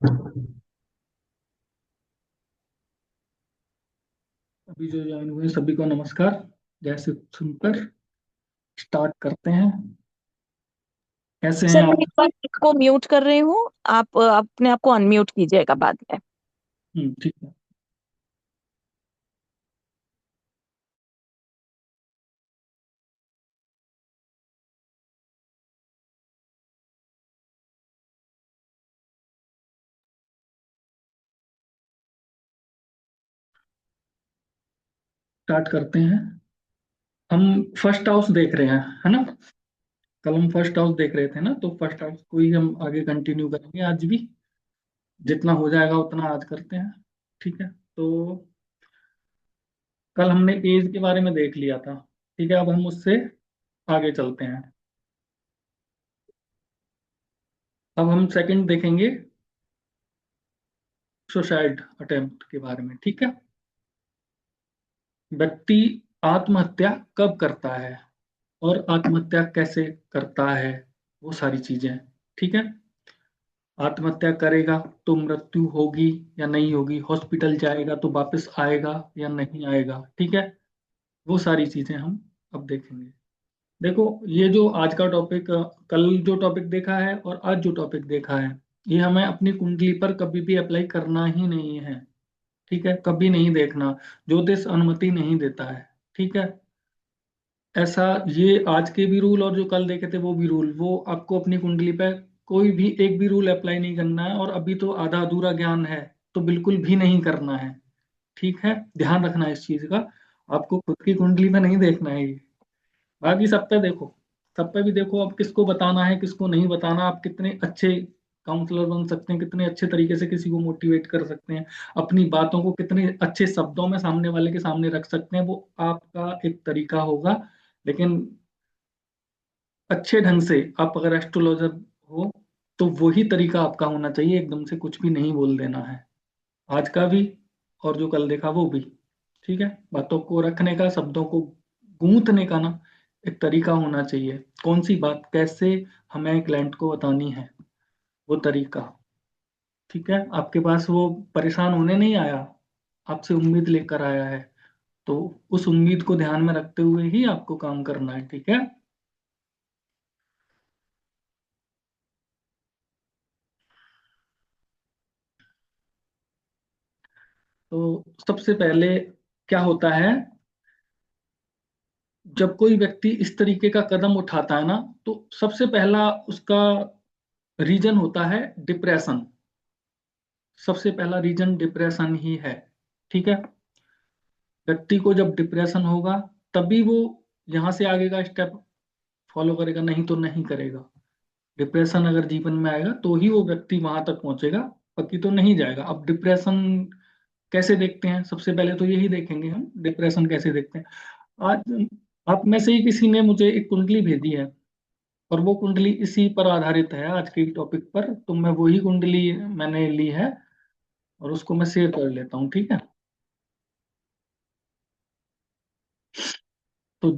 अभी जो ज्वाइन हुए सभी को नमस्कार। जैसे सुनकर स्टार्ट करते हैं। कैसे हैं सर मैं आप? एक बार को म्यूट कर रही हूँ। आप अपने आप को अनम्यूट कीजिएगा बाद में। ठीक है। स्टार्ट करते हैं। हम फर्स्ट हाउस देख रहे हैं, है ना? कल हम फर्स्ट हाउस देख रहे थे ना, तो फर्स्ट हाउस को ही हम आगे कंटिन्यू करेंगे आज भी। जितना हो जाएगा उतना आज करते हैं। ठीक है। तो कल हमने एज के बारे में देख लिया था। ठीक है, अब हम उससे आगे चलते हैं। अब हम सेकंड देखेंगे, सुसाइड अटेम्प्ट के बारे में। ठीक है। व्यक्ति आत्महत्या कब करता है और आत्महत्या कैसे करता है, वो सारी चीजें। ठीक है। आत्महत्या करेगा तो मृत्यु होगी या नहीं होगी, हॉस्पिटल जाएगा तो वापस आएगा या नहीं आएगा। ठीक है। वो सारी चीजें हम अब देखेंगे। देखो, ये जो आज का टॉपिक, कल जो टॉपिक देखा है और आज जो टॉपिक देखा है, ये हमें अपनी कुंडली पर कभी भी अप्लाई करना ही नहीं है। ठीक है, कभी नहीं देखना। ज्योतिष अनुमति नहीं देता है। ठीक है। ऐसा, ये आज के भी रूल और जो कल देखे थे वो भी रूल, वो आपको अपनी कुंडली पे कोई भी एक भी रूल अप्लाई नहीं करना है। और अभी तो आधा अधूरा ज्ञान है, तो बिल्कुल भी नहीं करना है। ठीक है, ध्यान रखना है इस चीज का। आपको खुद की कुंडली में नहीं देखना है ये। बाकी सब पे देखो, सब पे भी देखो। अब किसको बताना है किसको नहीं बताना, आप कितने अच्छे काउंसलर बन सकते हैं, कितने अच्छे तरीके से किसी को मोटिवेट कर सकते हैं, अपनी बातों को कितने अच्छे शब्दों में सामने वाले के सामने रख सकते हैं, वो आपका एक तरीका होगा। लेकिन अच्छे ढंग से आप अगर एस्ट्रोलॉजर हो, तो वही तरीका आपका होना चाहिए, एकदम से कुछ भी नहीं बोल देना है। आज का भी और जो कल देखा वो भी। ठीक है, बातों को रखने का, शब्दों को गूंथने का ना, एक तरीका होना चाहिए। कौन सी बात कैसे हमें क्लाइंट को बतानी है, वो तरीका। ठीक है, आपके पास वो परेशान होने नहीं आया, आपसे उम्मीद लेकर आया है। तो उस उम्मीद को ध्यान में रखते हुए ही आपको काम करना है। ठीक है। तो सबसे पहले क्या होता है, जब कोई व्यक्ति इस तरीके का कदम उठाता है ना, तो सबसे पहला उसका रीजन होता है डिप्रेशन। सबसे पहला रीजन डिप्रेशन ही है। ठीक है। व्यक्ति को जब डिप्रेशन होगा, तभी वो यहां से आगे का स्टेप फॉलो करेगा, नहीं तो नहीं करेगा। डिप्रेशन अगर जीवन में आएगा तो ही वो व्यक्ति वहां तक पहुंचेगा, बाकी तो नहीं जाएगा। अब डिप्रेशन कैसे देखते हैं, सबसे पहले तो यही देखेंगे हम, डिप्रेशन कैसे देखते हैं। आज आप में से ही किसी ने मुझे एक कुंडली भेजी है, और वो कुंडली इसी पर आधारित है, आज के टॉपिक पर। तो मैं वही कुंडली मैंने ली है और उसको मैं शेयर कर लेता हूँ। ठीक है। तो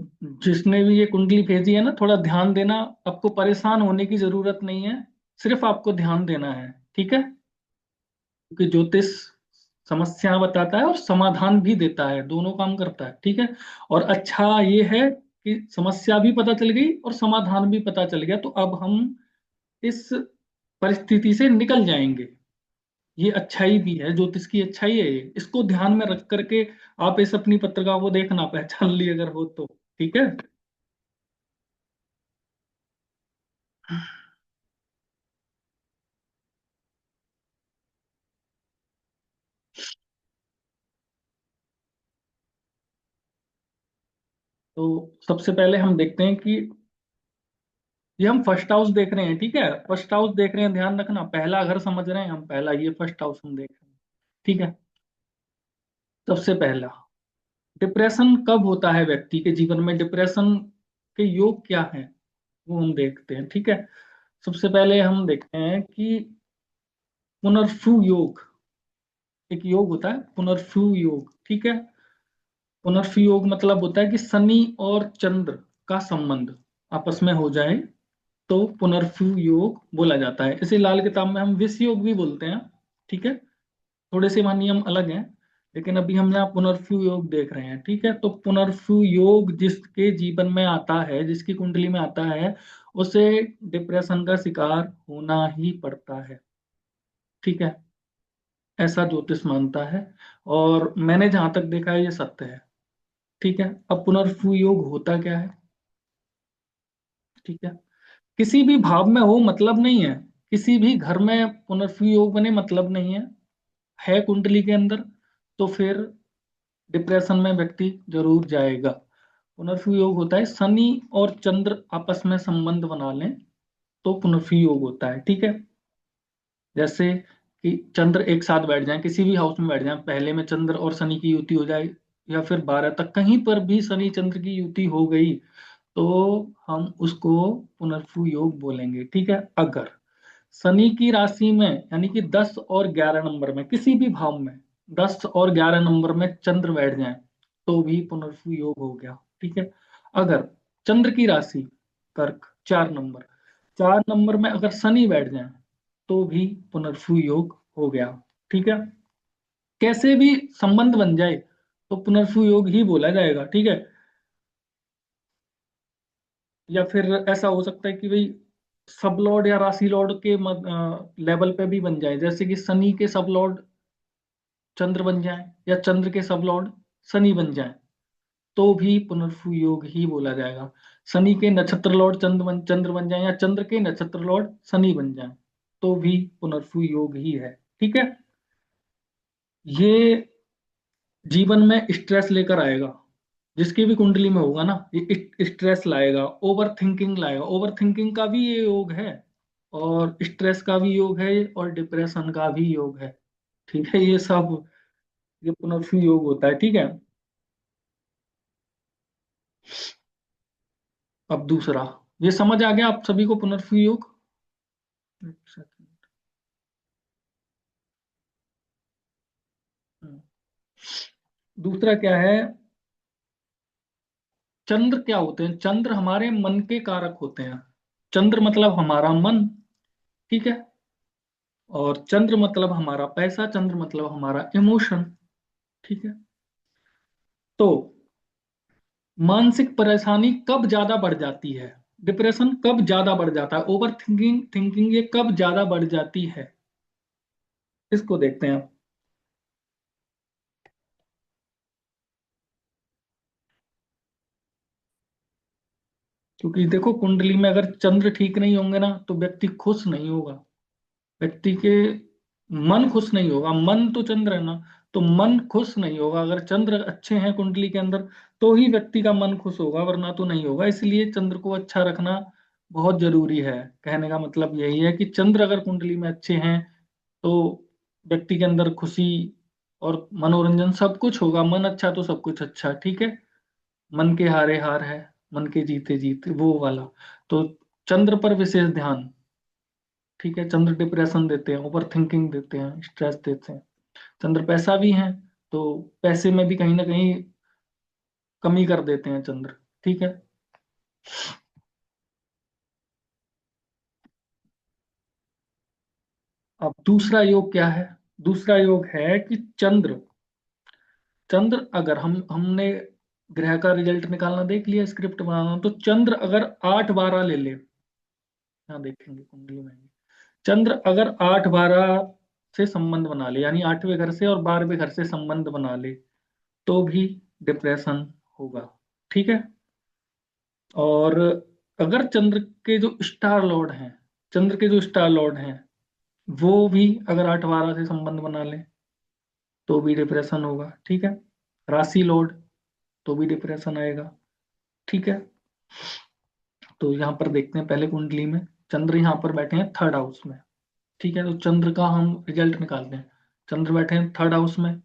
जिसने भी ये कुंडली भेजी है ना, थोड़ा ध्यान देना। आपको परेशान होने की जरूरत नहीं है, सिर्फ आपको ध्यान देना है। ठीक है। क्योंकि ज्योतिष समस्या बताता है और समाधान भी देता है, दोनों काम करता है। ठीक है। और अच्छा ये है कि समस्या भी पता चल गई और समाधान भी पता चल गया, तो अब हम इस परिस्थिति से निकल जाएंगे। ये अच्छाई भी है, ज्योतिष की अच्छाई है ये। इसको ध्यान में रख करके आप इस अपनी पत्रिका को देखना, पहचान ली अगर हो तो। ठीक है। तो सबसे पहले हम देखते हैं कि ये हम फर्स्ट हाउस देख रहे हैं। ठीक है, फर्स्ट हाउस देख रहे हैं, ध्यान रखना, पहला घर समझ रहे हैं हम, पहला ये फर्स्ट हाउस हम देख रहे हैं। ठीक है। सबसे पहला, डिप्रेशन कब होता है व्यक्ति के जीवन में, डिप्रेशन के योग क्या है, वो हम देखते हैं। ठीक है। सबसे पहले हम देखते हैं कि पुनर्फु योग, एक योग होता है पुनर्फु योग। ठीक है। पुनर्फु योग मतलब होता है कि शनि और चंद्र का संबंध आपस में हो जाए, तो पुनर्फु योग बोला जाता है। इसे लाल किताब में हम विष योग भी बोलते हैं। ठीक है, थोड़े से वहाँ नियम अलग हैं, लेकिन अभी हम यहाँ पुनर्फू योग देख रहे हैं। ठीक है, तो पुनर्फू योग जिसके जीवन में आता है, जिसकी कुंडली में आता है, उसे डिप्रेशन का शिकार होना ही पड़ता है। ठीक है, ऐसा ज्योतिष मानता है, और मैंने जहां तक देखा है ये सत्य है। ठीक है, अब पुनर्फू योग होता क्या है? ठीक है, किसी भी भाव में हो मतलब नहीं है, किसी भी घर में पुनर्फू योग बने मतलब नहीं है कुंडली के अंदर, तो फिर डिप्रेशन में व्यक्ति जरूर जाएगा। पुनर्फू योग होता है शनि और चंद्र आपस में संबंध बना लें तो पुनर्फू योग होता है। ठीक है, जैसे कि चंद्र एक साथ बैठ जाए, किसी भी हाउस में बैठ जाए, पहले में चंद्र और शनि की युति हो जाए, या फिर 12 तक कहीं पर भी शनि चंद्र की युति हो गई, तो हम उसको पुनर्फू योग बोलेंगे। ठीक है, अगर शनि की राशि में यानी कि 10 और 11 नंबर में किसी भी भाव में 10 और 11 नंबर में चंद्र बैठ जाए तो भी पुनर्फू योग हो गया। ठीक है, अगर चंद्र की राशि कर्क 4 नंबर, 4 नंबर में अगर शनि बैठ जाए तो भी पुनर्फू योग हो गया। ठीक है, कैसे भी संबंध बन जाए तो पुनर्फू योग ही बोला जाएगा। ठीक है, या फिर ऐसा हो सकता है कि भाई सब लॉर्ड या राशि लॉर्ड के लेवल पे भी बन जाए, जैसे कि शनि के सब लॉर्ड चंद्र बन जाए या चंद्र के सब लॉर्ड शनि बन जाए, तो भी पुनर्फू योग ही बोला जाएगा। शनि के नक्षत्र लॉर्ड चंद्र बन जाए या चंद्र के नक्षत्र लॉर्ड शनि बन जाए तो भी पुनर्फू योग ही है। ठीक है, ये जीवन में स्ट्रेस लेकर आएगा, जिसकी भी कुंडली में होगा ना, ये स्ट्रेस लाएगा, ओवर थिंकिंग लाएगा। ओवर थिंकिंग का भी ये योग है, और स्ट्रेस का भी योग है, और डिप्रेशन का भी योग है। ठीक है, ये सब ये पुनर्फू योग होता है। ठीक है, अब दूसरा, ये समझ आ गया आप सभी को पुनर्फू योग? एक सेकंड। दूसरा क्या है, चंद्र क्या होते हैं? चंद्र हमारे मन के कारक होते हैं। चंद्र मतलब हमारा मन। ठीक है, और चंद्र मतलब हमारा पैसा, चंद्र मतलब हमारा इमोशन। ठीक है, तो मानसिक परेशानी कब ज्यादा बढ़ जाती है, डिप्रेशन कब ज्यादा बढ़ जाता है, ओवर थिंकिंग थिंकिंग ये कब ज्यादा बढ़ जाती है, इसको देखते हैं। क्योंकि देखो कुंडली में अगर चंद्र ठीक नहीं होंगे ना तो व्यक्ति खुश नहीं होगा, व्यक्ति के मन खुश नहीं होगा। मन तो चंद्र है ना, तो मन खुश नहीं होगा। अगर चंद्र अच्छे हैं कुंडली के अंदर तो ही व्यक्ति का मन खुश होगा, वरना तो नहीं होगा। इसलिए चंद्र को अच्छा रखना बहुत जरूरी है। कहने का मतलब यही है कि चंद्र अगर कुंडली में अच्छे हैं तो व्यक्ति के अंदर खुशी और मनोरंजन सब कुछ होगा। मन अच्छा तो सब कुछ अच्छा। ठीक है, मन के हारे हार है, मन के जीते जीत, वो वाला। तो चंद्र पर विशेष ध्यान। ठीक है, चंद्र डिप्रेशन देते हैं, ओवर थिंकिंग देते हैं, स्ट्रेस देते हैं। चंद्र पैसा भी है, तो पैसे में भी कहीं ना कहीं कमी कर देते हैं चंद्र। ठीक है, अब दूसरा योग क्या है? दूसरा योग है कि चंद्र, चंद्र अगर हमने ग्रह का रिजल्ट निकालना देख लिया, स्क्रिप्ट बनाना, तो चंद्र अगर 8 12 ले ले, यहाँ देखेंगे कुंडली में, चंद्र अगर 8 12 से संबंध बना ले, यानी 8वें घर से और 12वें घर से संबंध बना ले, तो भी डिप्रेशन होगा। ठीक है, और अगर चंद्र के जो स्टार लॉर्ड हैं, चंद्र के जो स्टार लॉर्ड हैं वो भी अगर 8 12 से संबंध बना ले तो भी डिप्रेशन होगा। ठीक है, राशि लॉर्ड, तो भी डिप्रेशन आएगा। ठीक है, तो यहाँ पर देखते हैं पहले कुंडली में, चंद्र यहाँ पर बैठे हैं 3rd हाउस में। ठीक है, तो चंद्र का हम रिजल्ट निकालते हैं। चंद्र बैठे हैं 3rd हाउस में,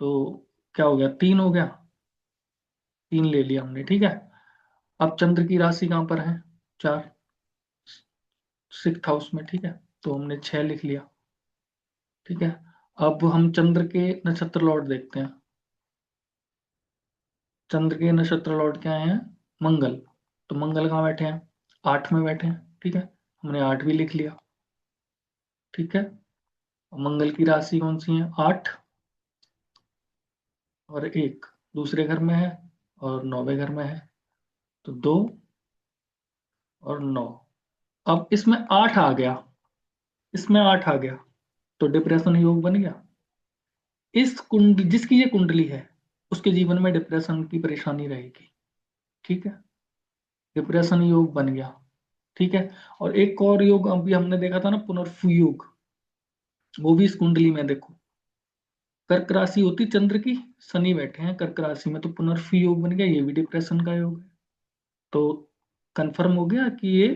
तो क्या हो गया, 3 हो गया, 3 ले लिया हमने। ठीक है, अब चंद्र की राशि कहाँ पर है? 4, 6th हाउस में। ठीक है, तो हमने 6 लिख लिया। ठीक है, अब हम चंद्र के नक्षत्र लॉर्ड देखते हैं। चंद्र के नक्षत्र लॉर्ड क्या है? मंगल। तो मंगल कहाँ बैठे हैं? 8 में बैठे हैं। ठीक है, हमने 8 भी लिख लिया। ठीक है, मंगल की राशि कौन सी है? 8 और 1 दूसरे घर में है और 9वें घर में है, तो 2 और 9। अब इसमें 8 आ गया, इसमें 8 आ गया, तो डिप्रेशन योग बन गया। इस कुंड जिसकी ये कुंडली है उसके जीवन में डिप्रेशन की परेशानी रहेगी। ठीक है, डिप्रेशन योग बन गया। ठीक है, और एक और योग अभी हमने देखा था ना, पुनर्फु योग, वो भी इस कुंडली में देखो। कर्क राशि होती चंद्र की, शनि बैठे हैं कर्क राशि में, तो पुनर्फु योग बन गया, ये भी डिप्रेशन का योग है। तो कंफर्म हो गया कि ये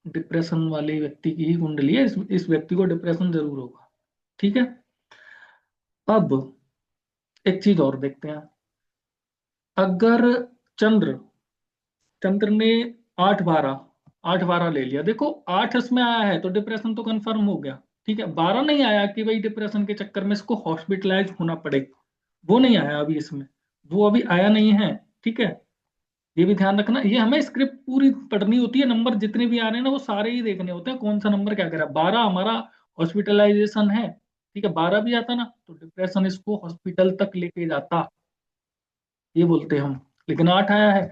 डिप्रेशन वाले व्यक्ति की ही कुंडली है, इस व्यक्ति को डिप्रेशन जरूर होगा। ठीक है, अब एक चीज और देखते हैं। अगर चंद्र चंद्र ने 8 12 ले लिया, देखो 8 इसमें आया है तो डिप्रेशन तो कंफर्म हो गया। ठीक है, 12 नहीं आया कि भाई डिप्रेशन के चक्कर में इसको हॉस्पिटलाइज होना पड़े, वो नहीं आया अभी इसमें, वो अभी आया नहीं है। ठीक है, ये भी ध्यान रखना, ये हमें स्क्रिप्ट पूरी पढ़नी होती है, नंबर जितने भी आ रहे हैं ना वो सारे ही देखने होते हैं, कौन सा नंबर क्या कर रहा है। 12 हमारा हॉस्पिटलाइजेशन है। ठीक है, 12 भी आता ना तो डिप्रेशन इसको हॉस्पिटल तक लेके जाता, ये बोलते हैं हम। लेकिन 8 आया है,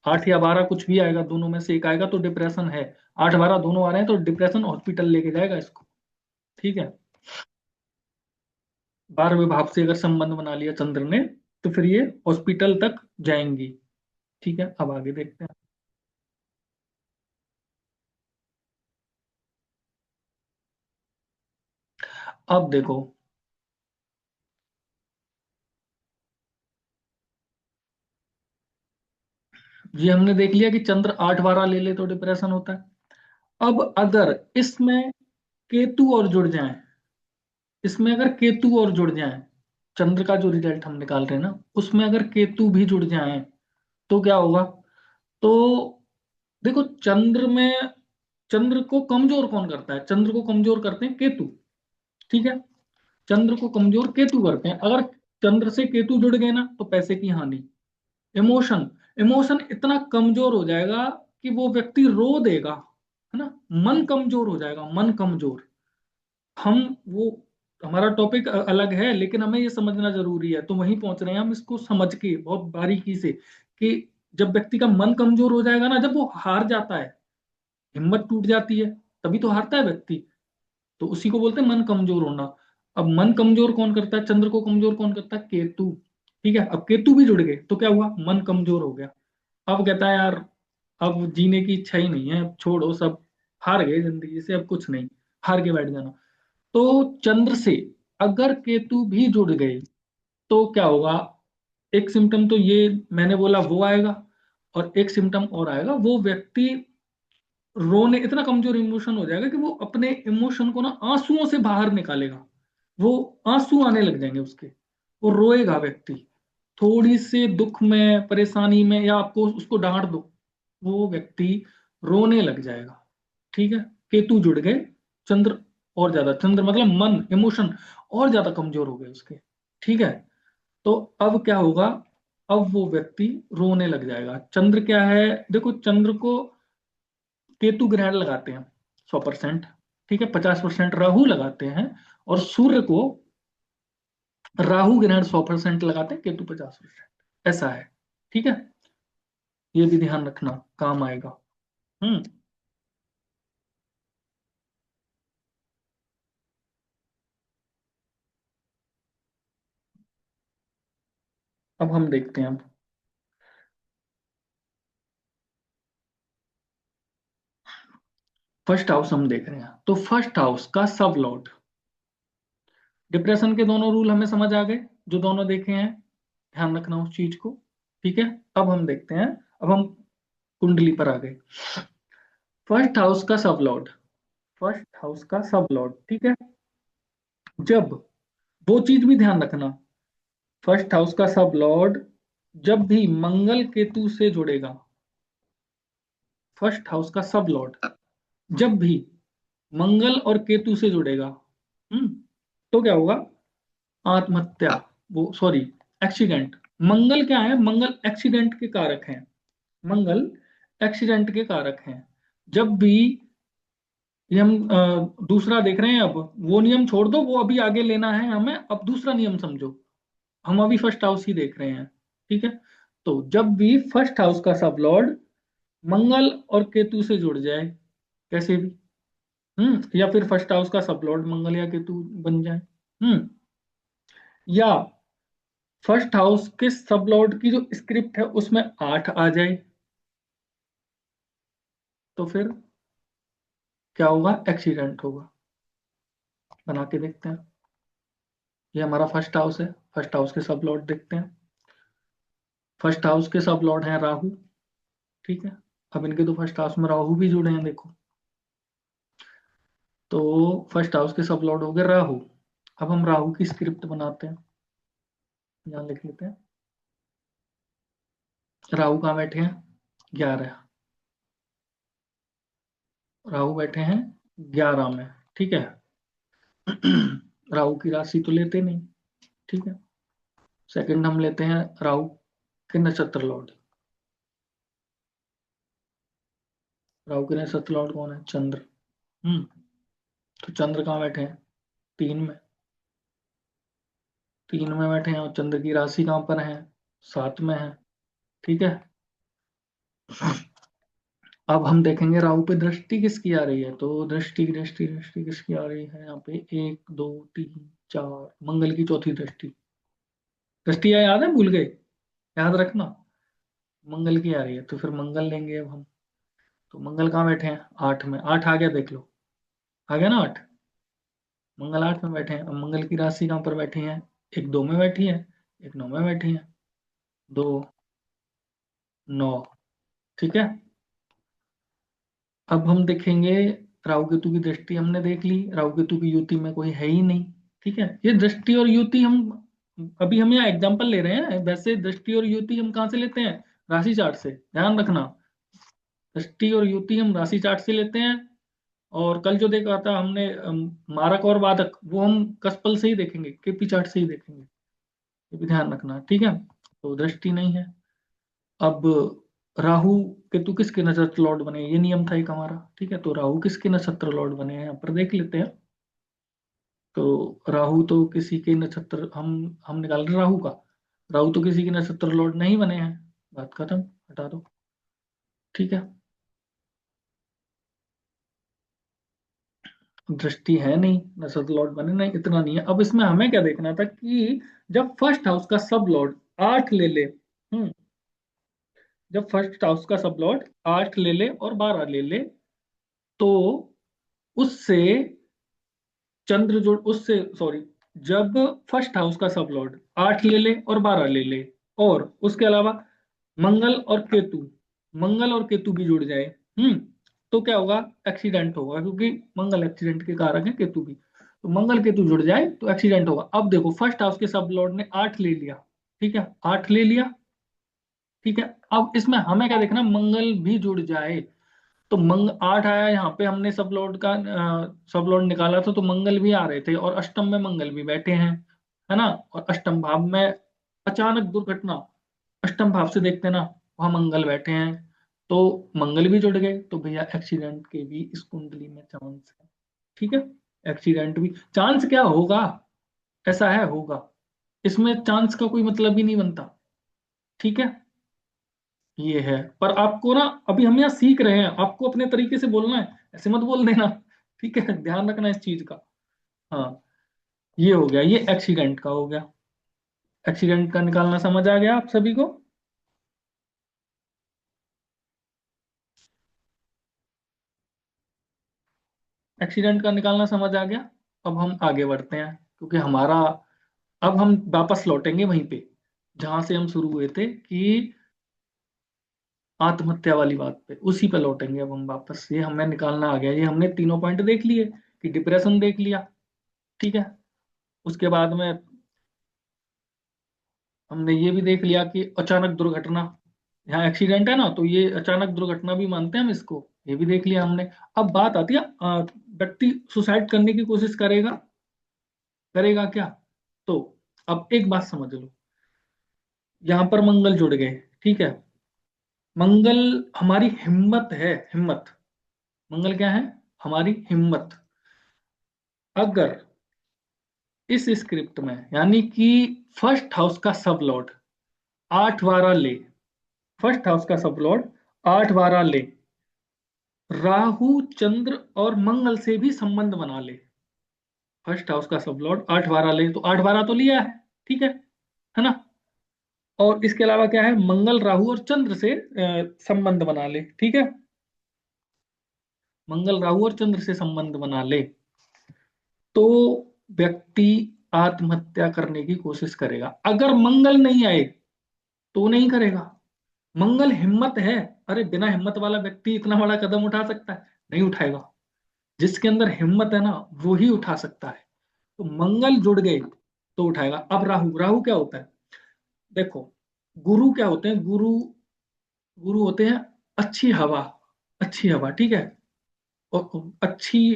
8 या 12 कुछ भी आएगा, दोनों में से एक आएगा तो डिप्रेशन है। 8 12 दोनों आ रहे हैं तो डिप्रेशन हॉस्पिटल लेके जाएगा इसको। ठीक है, 12वें भाव से अगर संबंध बना लिया चंद्र ने तो फिर ये हॉस्पिटल तक जाएंगी। ठीक है, अब आगे देखते हैं। अब देखो, ये हमने देख लिया कि चंद्र 8 12 ले ले तो डिप्रेशन होता है। अब अगर इसमें केतु और जुड़ जाए, इसमें अगर केतु और जुड़ जाए, चंद्र का जो रिजल्ट हम निकाल रहे हैं ना उसमें अगर केतु भी जुड़ जाए तो क्या होगा? तो देखो, चंद्र को कमजोर कौन करता है? चंद्र को कमजोर करते हैं केतु। ठीक है, चंद्र को कमजोर केतु करते हैं। अगर चंद्र से केतु जुड़ गए ना तो पैसे की हानि, इमोशन, इमोशन इतना कमजोर हो जाएगा कि वो व्यक्ति रो देगा, है ना। मन कमजोर हो जाएगा, मन कमजोर। हम वो हमारा टॉपिक अलग है, लेकिन हमें ये समझना जरूरी है, तो वहीं पहुंच रहे हैं हम इसको समझ के बहुत बारीकी से, कि जब व्यक्ति का मन कमजोर हो जाएगा ना, जब वो हार जाता है, हिम्मत टूट जाती है, तभी तो हारता है व्यक्ति, तो उसी को बोलते हैं मन कमजोर होना। अब मन कमजोर कौन करता है? चंद्र को कमजोर कौन करता है? केतु। ठीक है, अब केतु भी जुड़ गए तो क्या हुआ? मन कमजोर हो गया। अब कहता है यार, अब जीने की इच्छा ही नहीं है, अब छोड़ो सब, हार गए जिंदगी से, अब कुछ नहीं, हार के बैठ जाना। तो चंद्र से अगर केतु भी जुड़ गए तो क्या होगा? एक सिम्टम तो ये मैंने बोला वो आएगा, और एक सिम्टम और आएगा, वो व्यक्ति रोने, इतना कमजोर इमोशन हो जाएगा कि वो अपने इमोशन को ना आंसुओं से बाहर निकालेगा, वो आंसू आने लग जाएंगे उसके, वो रोएगा व्यक्ति, थोड़ी से दुख में परेशानी में, या आपको उसको डांट दो वो व्यक्ति रोने लग जाएगा। ठीक है, केतु जुड़ गए, चंद्र और ज्यादा, चंद्र मतलब मन इमोशन और ज्यादा कमजोर हो गए उसके। ठीक है, तो अब क्या होगा? अब वो व्यक्ति रोने लग जाएगा। चंद्र क्या है? देखो, चंद्र को केतु ग्रहण लगाते हैं 100%। ठीक है, 50% राहु लगाते हैं, और सूर्य को राहु ग्रहण 100% लगाते हैं, केतु 50%, ऐसा है। ठीक है, ये भी ध्यान रखना, काम आएगा। हम्म, अब हम देखते हैं। फर्स्ट हाउस हम देख रहे हैं, तो फर्स्ट हाउस का सब लॉर्ड, डिप्रेशन के दोनों रूल हमें समझ आ गए जो दोनों देखे हैं, ध्यान रखना उस चीज को। ठीक है, अब हम देखते हैं, अब हम कुंडली पर आ गए। फर्स्ट हाउस का सब लॉर्ड, फर्स्ट हाउस का सब लॉर्ड, ठीक है, जब, वो चीज भी ध्यान रखना, फर्स्ट हाउस का सब लॉर्ड जब भी मंगल केतु से जुड़ेगा, फर्स्ट हाउस का सब लॉर्ड जब भी मंगल और केतु से जुड़ेगा, हम्म, तो क्या होगा? आत्महत्या, वो सॉरी, एक्सीडेंट। मंगल क्या है? मंगल एक्सीडेंट के कारक हैं, मंगल एक्सीडेंट के कारक हैं। जब भी ये हम दूसरा देख रहे हैं। अब वो नियम छोड़ दो, वो अभी आगे लेना है हमें। अब दूसरा नियम समझो। हम अभी फर्स्ट हाउस ही देख रहे हैं, ठीक है। तो जब भी फर्स्ट हाउस का सब लॉर्ड मंगल और केतु से जुड़ जाए, कैसे भी, या फिर फर्स्ट हाउस का सब लॉर्ड मंगल या केतु बन जाए, या फर्स्ट हाउस के सब लॉर्ड की जो स्क्रिप्ट है उसमें 8 आ जाए, तो फिर क्या होगा? एक्सीडेंट होगा। बना के देखते हैं। ये हमारा फर्स्ट हाउस है। फर्स्ट हाउस के सब लॉर्ड देखते हैं। फर्स्ट हाउस के सब लॉर्ड हैं राहु, ठीक है। अब इनके तो फर्स्ट हाउस में राहु भी जुड़े हैं, देखो। तो फर्स्ट हाउस के सब लॉर्ड हो गए राहु। अब हम राहु की स्क्रिप्ट बनाते हैं। यहाँ लिख लेते हैं। राहु कहाँ बैठे हैं? 11। राहु बैठे हैं 11 में, ठीक है। राहु की राशि तो लेते नहीं, ठीक है। सेकंड हम लेते हैं राहु के नक्षत्र लॉर्ड। राहु के नक्षत्र लॉर्ड कौन है? चंद्र। हम्म तो चंद्र कहाँ बैठे हैं? 3 में। 3 में बैठे हैं, और चंद्र की राशि कहाँ पर है? 7 में है, ठीक है। अब हम देखेंगे राहु पे दृष्टि किसकी आ रही है। तो दृष्टि दृष्टि दृष्टि किसकी आ रही है यहाँ पे? 1 2 3 4, मंगल की चौथी दृष्टि। दृष्टि याद है? भूल गए? याद रखना। मंगल की आ रही है, तो फिर मंगल लेंगे अब हम। तो मंगल कहाँ बैठे हैं? 8 में। 8 आ गया, देख लो। आ गया ना 8? मंगल 8 में बैठे हैं। अब मंगल की राशि कहाँ पर बैठी है? एक 2 में बैठी है, एक 9 में बैठी है। 2 9, ठीक है। अब हम देखेंगे, राहु केतु की दृष्टि हमने देख ली। राहु केतु की युति में कोई है ही नहीं, ठीक है। ये दृष्टि और युति हम अभी हम यहाँ एग्जांपल ले रहे हैं। वैसे दृष्टि और युति हम कहाँ से लेते हैं? राशि चार्ट से, ध्यान रखना। दृष्टि और युति हम राशि चार्ट से लेते हैं। और कल जो देखा था हमने मारक और वादक, वो हम कसपल से ही देखेंगे, केपी चार्ट से ही देखेंगे। ये भी ध्यान रखना, ठीक है। तो दृष्टि नहीं है। अब राहु केतु किसके नक्षत्र लॉर्ड बने? ये नियम था एक हमारा, ठीक है। तो राहु किसके नक्षत्र लॉर्ड बने हैं यहाँ पर देख लेते हैं। तो राहु तो किसी के नक्षत्र, हम निकाल रहे हैं राहु का। राहु तो किसी के नक्षत्र लॉर्ड नहीं बने हैं। बात खत्म, हटा दो, ठीक है। दृष्टि है नहीं, नक्षत्र लॉर्ड बने नहीं, इतना नहीं है। अब इसमें हमें क्या देखना था कि जब फर्स्ट हाउस का सब लॉर्ड 8 ले ले, जब फर्स्ट हाउस का सब लॉर्ड 8 ले ले और 12 ले ले, तो उससे चंद्र जोड़, उससे सॉरी, जब फर्स्ट हाउस का सब लॉर्ड 8 ले ले और 12 ले ले, और उसके अलावा मंगल और केतु, मंगल और केतु भी जुड़ जाए, तो क्या होगा? एक्सीडेंट होगा, क्योंकि मंगल एक्सीडेंट के कारक है, केतु भी। तो मंगल केतु जुड़ जाए तो एक्सीडेंट होगा। अब देखो, फर्स्ट हाउस के सब लॉर्ड ने 8 ले लिया, ठीक है। 8 ले लिया, ठीक है। अब इसमें हमें क्या देखना? मंगल भी जुड़ जाए। तो 8 आया यहाँ पे, हमने सब लॉर्ड का सब लॉर्ड निकाला था, तो मंगल भी आ रहे थे, और अष्टम में मंगल भी बैठे हैं, है ना। और अष्टम भाव में अचानक दुर्घटना, अष्टम भाव से देखते ना, वहां मंगल बैठे हैं, तो मंगल भी जुड़ गए, तो भैया एक्सीडेंट के भी इस कुंडली में चांस है, ठीक है। एक्सीडेंट भी चांस क्या होगा? ऐसा है, होगा। इसमें चांस का कोई मतलब ही नहीं बनता, ठीक है। ये है। पर आपको ना, अभी हम यहाँ सीख रहे हैं, आपको अपने तरीके से बोलना है, ऐसे मत बोल देना, ठीक है। ध्यान रखना इस चीज का। हाँ, ये हो गया, ये एक्सीडेंट का हो गया। एक्सीडेंट का निकालना समझ आ गया आप सभी को? एक्सीडेंट का निकालना समझ आ गया। अब हम आगे बढ़ते हैं, क्योंकि हमारा, अब हम वापस लौटेंगे वहीं पे जहां से हम शुरू हुए थे, कि आत्महत्या वाली बात पे, उसी पे लौटेंगे अब हम वापस। ये हमें निकालना आ गया। ये हमने तीनों पॉइंट देख लिए, कि डिप्रेशन देख लिया, ठीक है। उसके बाद में हमने ये भी देख लिया कि अचानक दुर्घटना, यहाँ एक्सीडेंट है ना, तो ये अचानक दुर्घटना भी मानते हैं हम इसको, ये भी देख लिया हमने। अब बात आती है, व्यक्ति सुसाइड करने की कोशिश करेगा, करेगा क्या? तो अब एक बात समझ लो, यहाँ पर मंगल जुड़ गए, ठीक है। मंगल हमारी हिम्मत है, हिम्मत। मंगल क्या है? हमारी हिम्मत। अगर इस स्क्रिप्ट में यानी कि फर्स्ट हाउस का सब लॉर्ड 8 12 ले, फर्स्ट हाउस का सब लॉर्ड 8 12 ले, राहु चंद्र और मंगल से भी संबंध बना ले। फर्स्ट हाउस का सब लॉर्ड 8 12 ले, तो 8 12 तो लिया है, ठीक है ना। और इसके अलावा क्या है, मंगल राहु और चंद्र से संबंध बना ले, ठीक है। मंगल राहु और चंद्र से संबंध बना ले, तो व्यक्ति आत्महत्या करने की कोशिश करेगा। अगर मंगल नहीं आए तो नहीं करेगा। मंगल हिम्मत है, अरे बिना हिम्मत वाला व्यक्ति इतना बड़ा कदम उठा सकता है? नहीं उठाएगा। जिसके अंदर हिम्मत है ना, वो ही उठा सकता है। तो मंगल जुड़ गए तो उठाएगा। अब राहु, राहु क्या होता है, देखो, गुरु क्या होते हैं, गुरु, गुरु होते हैं अच्छी हवा, अच्छी हवा, ठीक है। और अच्छी,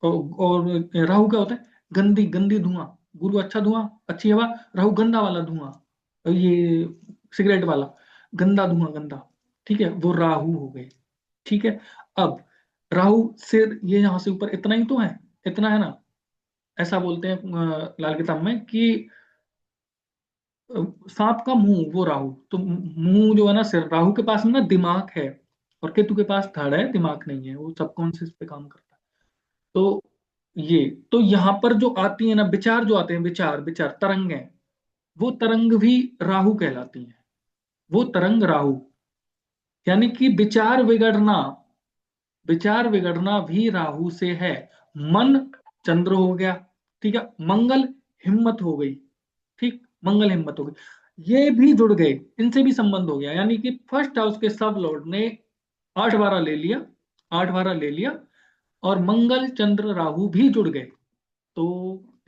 और राहु क्या होता है, गंदी गंदी धुआं। गुरु अच्छा धुआं, अच्छी हवा, राहु गंदा वाला धुआं, ये सिगरेट वाला गंदा धुआं, गंदा, ठीक है, वो राहु हो गए, ठीक है। अब राहु से ये यहाँ से ऊपर इतना ही तो है, इतना है ना। ऐसा बोलते हैं लाल किताब में कि सांप का मुंह वो राहु, तो मुंह जो है ना, सिर, राहु के पास में ना दिमाग है, और केतु के पास धड़ है, दिमाग नहीं है, वो सबकॉन्शियस पे काम करता है। तो ये, तो यहाँ पर जो आती है ना विचार, जो आते हैं विचार, विचार तरंग है, वो तरंग भी राहु कहलाती है। वो तरंग राहु, यानी कि विचार बिगड़ना, विचार बिगड़ना भी राहु से है। मन चंद्र हो गया, ठीक है। मंगल हिम्मत हो गई, ठीक, मंगल हिम्मत हो गई, ये भी जुड़ गए, इनसे भी संबंध हो गया। यानी कि फर्स्ट हाउस के सब लॉर्ड ने 8 12 ले लिया, 8 12 ले लिया, और मंगल चंद्र राहु भी जुड़ गए, तो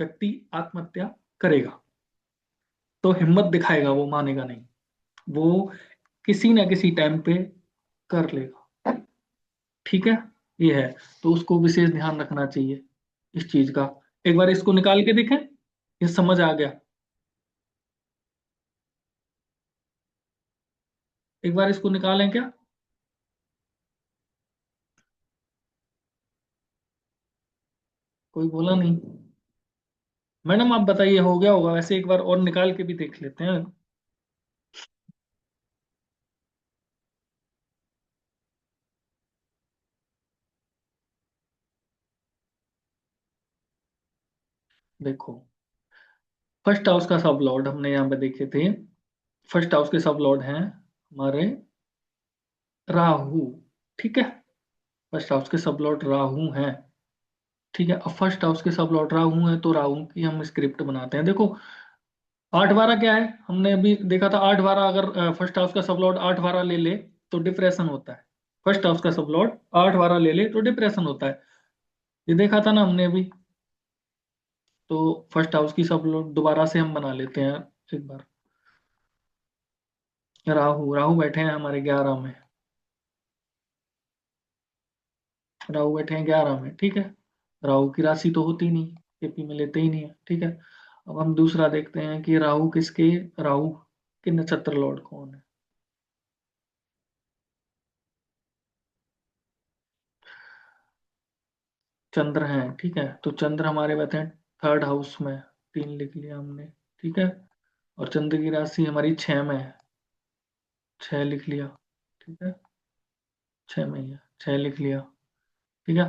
व्यक्ति आत्महत्या करेगा। तो हिम्मत दिखाएगा, वो मानेगा नहीं, वो किसी ना किसी टाइम पे कर लेगा, ठीक है। ये है, तो उसको विशेष ध्यान रखना चाहिए इस चीज का। एक बार इसको निकाल के देखें, ये समझ आ गया? एक बार इसको निकालें क्या? कोई बोला नहीं? मैडम आप बताइए, हो गया होगा वैसे, एक बार और निकाल के भी देख लेते हैं। देखो, फर्स्ट हाउस का सब लॉर्ड हमने यहाँ पे देखे थे। फर्स्ट हाउस के सब लॉर्ड हैं हमारे राहु, ठीक है। फर्स्ट हाउस के सब लॉर्ड राहु हैं, ठीक है। अब फर्स्ट हाउस के सब लॉर्ड राहु हैं, तो राहु की हम स्क्रिप्ट बनाते हैं। देखो, 8 12 क्या है, हमने अभी देखा था। 8 12 अगर फर्स्ट हाउस का सब लॉर्ड 8 12 ले ले तो डिप्रेशन होता है। फर्स्ट हाउस का सब लॉर्ड 8 12 ले ले तो डिप्रेशन होता है, ये देखा था ना हमने अभी। तो फर्स्ट हाउस की सब लॉर्ड दोबारा से हम बना लेते हैं एक बार। राहु, राहु बैठे हैं हमारे 11 में, राहु बैठे हैं 11 में, ठीक है। राहु की राशि तो होती नहीं, केपी में लेते ही नहीं है, ठीक है। अब हम दूसरा देखते हैं कि राहु किसके, राहु के नक्षत्र लॉर्ड कौन है। चंद्र हैं, ठीक है। तो चंद्र हमारे बैठे हैं थर्ड हाउस में, 3 लिख लिया हमने, ठीक है। और चंद्र की राशि हमारी 6 में है, 6 लिख लिया, ठीक है। 6 में ही है, 6 लिख लिया, ठीक है।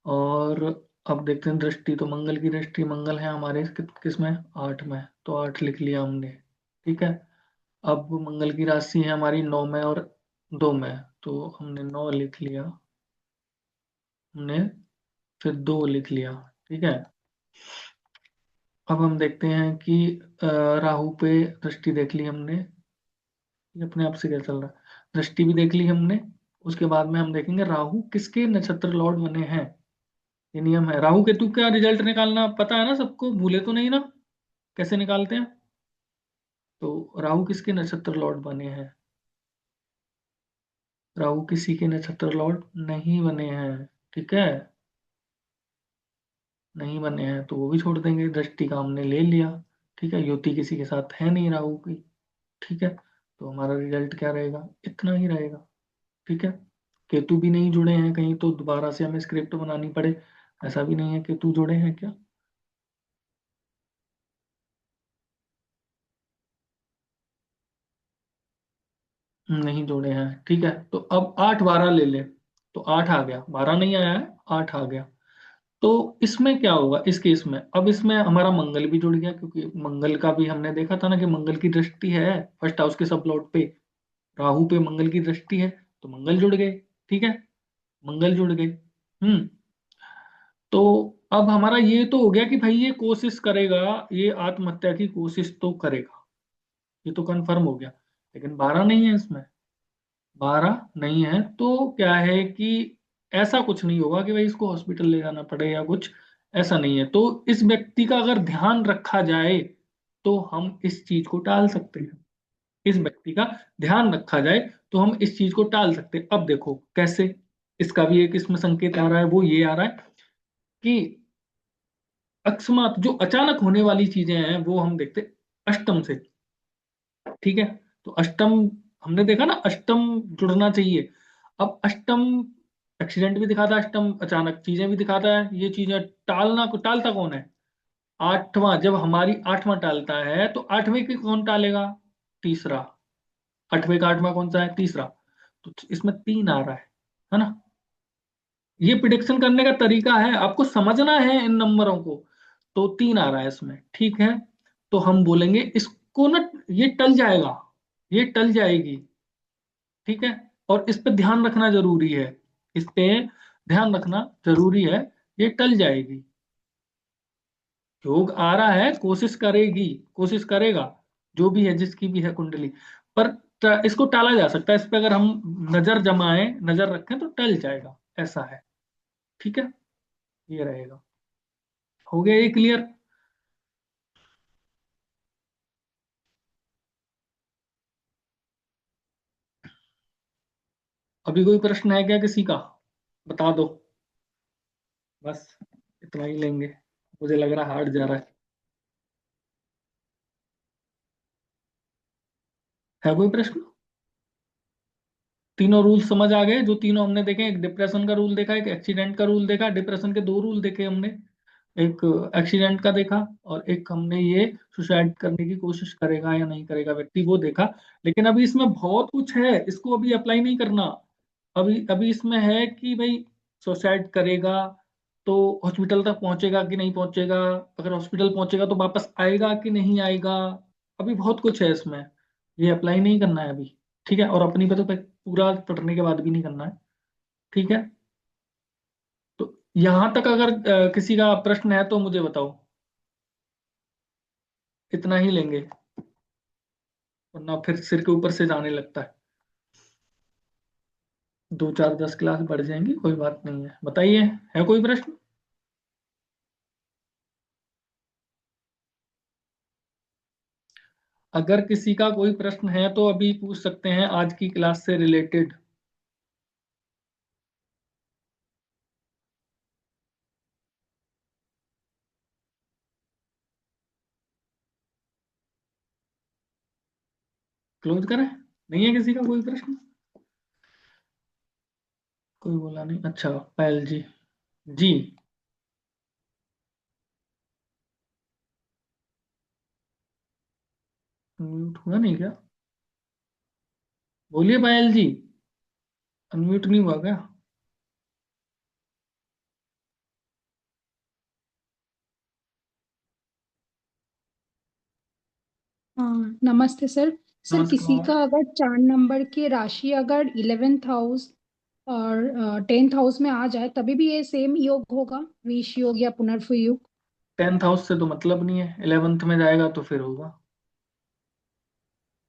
और अब देखते हैं दृष्टि, तो मंगल की दृष्टि, मंगल है हमारे किस में, 8 में, तो 8 लिख लिया हमने, ठीक है। अब मंगल की राशि है हमारी 9 में और 2 में, तो हमने 9 लिख लिया, हमने फिर 2 लिख लिया, ठीक है। अब हम देखते हैं कि राहु पे दृष्टि देख ली हमने, ये अपने आप से क्या चल रहा है, दृष्टि भी देख ली हमने। उसके बाद में हम देखेंगे राहु किसके नक्षत्र लॉर्ड बने हैं। ये नियम है, राहु केतु का रिजल्ट निकालना पता है ना सबको, भूले तो नहीं ना, कैसे निकालते हैं। तो राहु किसके नक्षत्र लॉर्ड बने हैं, राहु किसी के नक्षत्र लॉर्ड नहीं बने हैं, ठीक है। नहीं बने हैं तो वो भी छोड़ देंगे, दृष्टि का हमने ले लिया, ठीक है। युति किसी के साथ है नहीं राहु की, ठीक है। तो हमारा रिजल्ट क्या रहेगा, इतना ही रहेगा, ठीक है। केतु भी नहीं जुड़े हैं कहीं तो दोबारा से हमें स्क्रिप्ट बनानी पड़े, ऐसा भी नहीं है। केतु जुड़े हैं क्या? नहीं जुड़े हैं, ठीक है। तो अब 8 12 ले ले, तो 8 आ गया, 12 नहीं आया है, 8 आ गया। तो इसमें क्या होगा इस केस में, अब इसमें हमारा मंगल भी जुड़ गया, क्योंकि मंगल का भी हमने देखा था ना कि मंगल की दृष्टि है फर्स्ट हाउस के सब प्लॉट पे, राहु पे मंगल की दृष्टि है, तो मंगल जुड़ गए, ठीक है, मंगल जुड़ गए। हम्म। तो अब हमारा ये तो हो गया कि भाई ये कोशिश करेगा, ये आत्महत्या की कोशिश तो करेगा, ये तो कंफर्म हो गया। लेकिन 12 नहीं है इसमें, 12 नहीं है, तो क्या है कि ऐसा कुछ नहीं होगा कि भाई इसको हॉस्पिटल ले जाना पड़े या कुछ, ऐसा नहीं है। तो इस व्यक्ति का अगर ध्यान रखा जाए तो हम इस चीज को टाल सकते हैं, इस व्यक्ति का ध्यान रखा जाए तो हम इस चीज को टाल सकते हैं। अब देखो कैसे, इसका भी एक इसमें संकेत आ रहा है, वो ये आ रहा है कि अकस्मात जो अचानक होने वाली चीजें हैं वो हम देखते अष्टम से, ठीक है। तो अष्टम, हमने देखा ना अष्टम जुड़ना चाहिए। अब अष्टम एक्सीडेंट भी दिखाता है, अष्टम अचानक चीजें भी दिखाता है, ये चीजें टालना को टालता कौन है? आठवां, जब हमारी आठवां टालता है तो आठवें की कौन टालेगा? तीसरा। आठवें का आठवां कौन सा है? तीसरा। तो इसमें 3 आ रहा है ना। ये प्रिडिक्शन करने का तरीका है, आपको समझना है इन नंबरों को। तो 3 आ रहा है इसमें, ठीक है। तो हम बोलेंगे इसको ना, ये टल जाएगा, ये टल जाएगी, ठीक है। और इस पे ध्यान रखना जरूरी है, इस पे ध्यान रखना जरूरी है, ये टल जाएगी। योग आ रहा है, कोशिश करेगी, कोशिश करेगा, जो भी है जिसकी भी है कुंडली, पर इसको टाला जा सकता है, इस पे अगर हम नजर जमाएं, नजर रखें तो टल जाएगा, ऐसा है, ठीक है। ये रहेगा। हो गया ये क्लियर? अभी कोई प्रश्न है क्या किसी का? बता दो, बस इतना ही लेंगे, मुझे लग रहा हार्ड जा रहा है कोई प्रश्न? तीनों रूल समझ आ गए जो तीनों हमने देखे? एक डिप्रेशन का रूल देखा, एक एक्सीडेंट का रूल देखा, डिप्रेशन के 2 रूल देखे हमने, एक एक्सीडेंट का देखा, और एक हमने ये सुसाइड करने की कोशिश करेगा या नहीं करेगा व्यक्ति, वो देखा। लेकिन अभी इसमें बहुत कुछ है, इसको अभी अप्लाई नहीं करना। अभी अभी इसमें है कि भाई सुसाइड करेगा तो हॉस्पिटल तक पहुंचेगा कि नहीं पहुंचेगा, अगर हॉस्पिटल पहुंचेगा तो वापस आएगा कि नहीं आएगा, अभी बहुत कुछ है इसमें, ये अप्लाई नहीं करना है अभी, ठीक है। और अपनी पे तो पूरा पढ़ने के बाद भी नहीं करना है, ठीक है। तो यहां तक अगर किसी का प्रश्न है तो मुझे बताओ, इतना ही लेंगे, वरना फिर सिर के ऊपर से जाने लगता है। 2 4 10 क्लास बढ़ जाएंगी, कोई बात नहीं है, बताइए, है कोई प्रश्न? अगर किसी का कोई प्रश्न है तो अभी पूछ सकते हैं आज की क्लास से रिलेटेड। क्लोज करें? नहीं है किसी का कोई प्रश्न? कोई बोला नहीं, अच्छा पायल जी। जी। अनम्यूट हुआ नहीं क्या? बोलिए पायल जी, अनम्यूट नहीं हुआ क्या? हाँ, नमस्ते सर। सर, किसी नमस्कार। का अगर 4 नंबर की राशि अगर 11th हाउस और 10th हाउस में आ जाए तभी भी ये सेम योग होगा, विष योग या पुनर्भु योग? 10th हाउस से तो मतलब नहीं है, 11th में जाएगा तो फिर होगा, हाँ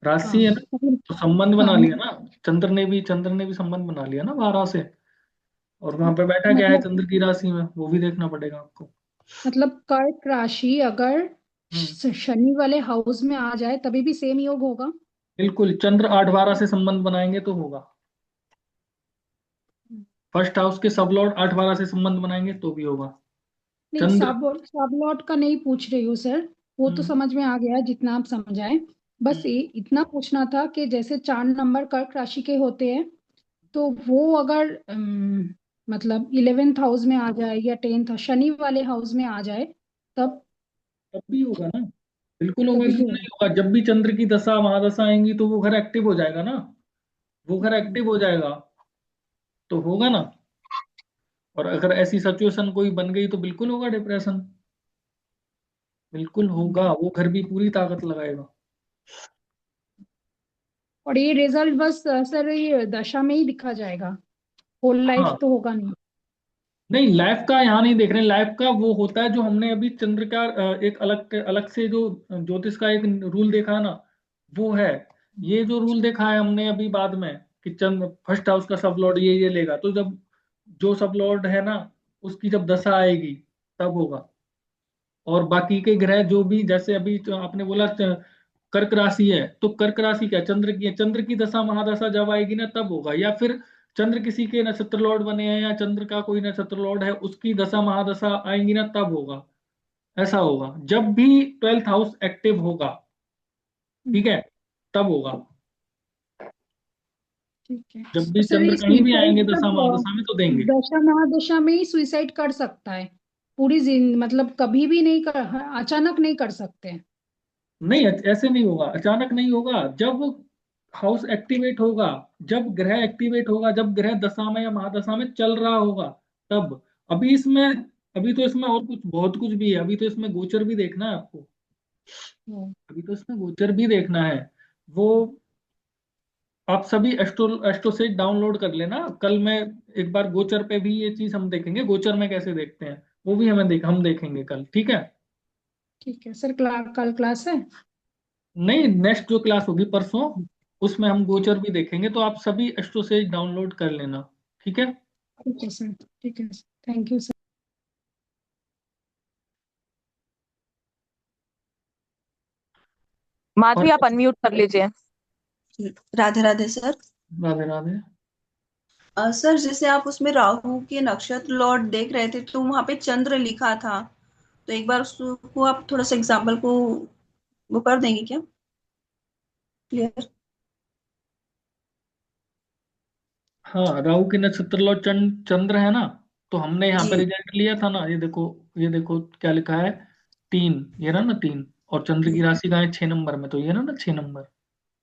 राशि है ना, मतलब। तो संबंध हाँ बना लिया ना। चंद्र ने भी संबंध बना लिया ना 12 से, और वहां पे बैठा क्या है मतलब चंद्र की राशि में, वो भी देखना पड़ेगा आपको। मतलब कर्क राशि अगर हम्म। शनि वाले हाउस में आ जाए तभी भी सेम योग होगा? बिल्कुल, चंद्र 8 12 से संबंध बनाएंगे तो होगा। फर्स्ट हाउस के सब लॉर्ड 8 12 से संबंध बनाएंगे तो भी होगा। नहीं, चंद्र। सब लॉट का नहीं पूछ रही हूँ सर, वो तो हम्म। समझ में आ गया जितना आप समझाएं। हम्म। बस ये इतना पूछना था कि जैसे 4 नंबर कर्क राशि के होते हैं, तो वो अगर मतलब 11th हाउस में आ जाए या 10th शनि वाले हाउस में आ जाए, तब तब भी होगा ना, बिल्कुल होगा, तभी क्यों होगा। नहीं होगा। जब भी चंद्र की दशा महादशा आएंगी तो वो घर एक्टिव हो जाएगा ना, वो घर एक्टिव हो जाएगा, तो होगा ना। और अगर ऐसी सिचुएशन कोई बन गई तो बिल्कुल होगा डिप्रेशन, बिल्कुल होगा, वो घर भी पूरी ताकत लगाएगा। और ये रिजल्ट बस सर ये दशा में ही दिखा जाएगा, होल लाइफ हाँ, तो होगा नहीं। नहीं लाइफ का यहाँ नहीं देख रहे, लाइफ का वो होता है जो हमने अभी चंद्र का एक अलग अलग से जो ज्योतिष का एक रूल देखा है ना, वो है। ये जो रूल देखा है हमने अभी बाद में, कि चंद्र फर्स्ट हाउस का सब लॉर्ड ये लेगा, तो जब जो सब लॉर्ड है ना, उसकी जब दशा आएगी तब होगा। और बाकी के ग्रह जो भी, जैसे अभी तो आपने बोला कर्क राशि है, तो कर्क राशि क्या चंद्र की है, चंद्र की दशा महादशा जब आएगी ना तब होगा। या फिर चंद्र किसी के नक्षत्र लॉर्ड बने हैं या चंद्र का कोई नक्षत्र लॉर्ड है, उसकी दशा महादशा आएंगी ना तब होगा। ऐसा होगा जब भी 12th हाउस एक्टिव होगा, ठीक है, तब होगा। ठीक है। जब तो भी सर चंद्र ये कहीं भी सुसाइड आएंगे दशा मतलब महादशा में तो देंगे। दशा महादशा में ही सुसाइड कर सकता है, पूरी मतलब कभी भी नहीं कर, अचानक नहीं कर सकते हैं। नहीं, ऐसे नहीं होगा, अचानक नहीं होगा। जब हाउस एक्टिवेट होगा, जब ग्रह एक्टिवेट होगा, जब ग्रह दशा में या महादशा में चल रहा होगा, तब। अभी इसमें, अभी तो इसमें और कुछ बहुत कुछ भी है, अभी तो इसमें गोचर भी देखना है आपको, हम्म। अभी तो इसमें गोचर भी देखना है। वो आप सभी एस्ट्रो एस्ट्रो से डाउनलोड कर लेना, कल मैं एक बार गोचर पे भी ये चीज हम देखेंगे, गोचर में कैसे देखते हैं वो भी हम देखेंगे कल, ठीक है। ठीक है सर, कल क्लास है। नहीं, नेक्स्ट जो क्लास होगी परसों, उसमें हम गोचर भी देखेंगे, तो आप सभी एस्ट्रो से डाउनलोड कर लेना, ठीक है। ठीक है सर, ठीक है sir, thank you sir. Madhavi और आप अनम्यूट कर लीजिए। राधे राधे सर। राधे राधे। सर जैसे आप उसमें राहु के नक्षत्र लॉर्ड देख रहे थे तो वहां पे चंद्र लिखा था, तो एक बार उसको आप थोड़ा सा एग्जाम्पल को वो कर देंगे क्या, क्लियर? हाँ, राहु के नक्षत्र लो चंद्र है ना, तो हमने यहाँ पे जी रिजल्ट लिया था ना, ये देखो, ये देखो क्या लिखा है, 3, ये रहा ना 3, और चंद्र की राशि का है 6 नंबर में, तो ये रहा ना 6 नंबर।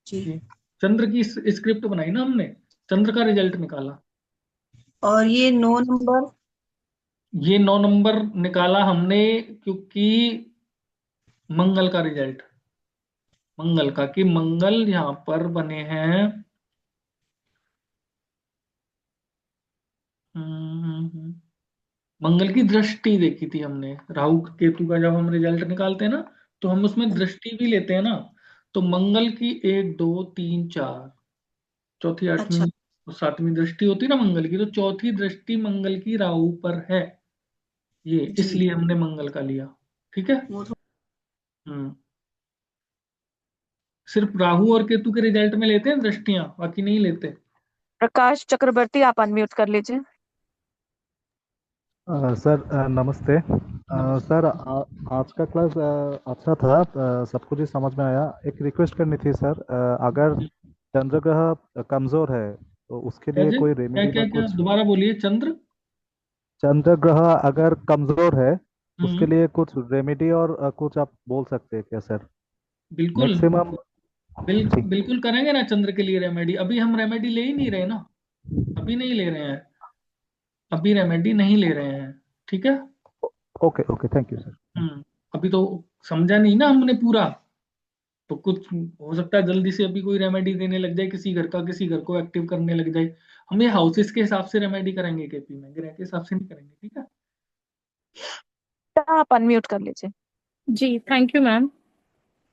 जी। ये चंद्र की स्क्रिप्ट बनाई ना हमने, चंद्र का रिजल्ट निकाला। और ये 9 नंबर। ये 9 नंबर निकाला हमने, क्योंकि मंगल का रिजल्ट, मंगल का, कि मंगल यहाँ पर बने हैं। हम्म, मंगल की दृष्टि देखी थी हमने, राहु केतु का जब हम रिजल्ट निकालते हैं ना, तो हम उसमें दृष्टि भी लेते हैं ना। तो मंगल की 1 2 3 4, चौथी अच्छा। आठवीं और सातवीं दृष्टि होती है ना मंगल की, तो चौथी दृष्टि मंगल की राहु पर है, ये जी। इसलिए हमने मंगल का लिया, ठीक है। वो हम्म, सिर्फ राहु और केतु के रिजल्ट में लेते हैं दृष्टियां, बाकी नहीं लेते। प्रकाश चक्रवर्ती आप अनम्यूट कर लीजिए। सर नमस्ते। नमस्ते। सर आज का क्लास अच्छा था, सब कुछ ही समझ में आया। एक रिक्वेस्ट करनी थी सर, अगर चंद्र ग्रह कमजोर है तो उसके क्या लिए जी, कोई क्या रेमेडी क्या में क्या, कुछ। दोबारा बोलिए, चंद्र। चंद्र ग्रह अगर कमजोर है उसके हम्म, लिए कुछ रेमेडी और कुछ आप बोल सकते हैं क्या सर? बिल्कुल, मैक्सिमम। ठीक। बिल्कुल करेंगे ना चंद्र के लिए रेमेडी। अभी हम रेमेडी ले ही नहीं रहे ना, अभी नहीं ले रहे हैं, अभी रेमेडी नहीं ले रहे हैं, ठीक है। Okay okay, thank you sir. अभी तो समझा नहीं ना हमने पूरा, तो कुछ हो सकता है जल्दी से अभी कोई रेमेडी देने लग जाए, किसी घर का किसी घर को एक्टिव करने लग जाए। हम ये हाउसेस के हिसाब से रेमेडी करेंगे केपी में, ग्रह के हिसाब से नहीं करेंगे, ठीक है। आप अनम्यूट कर लीजिए। जी thank you ma'am.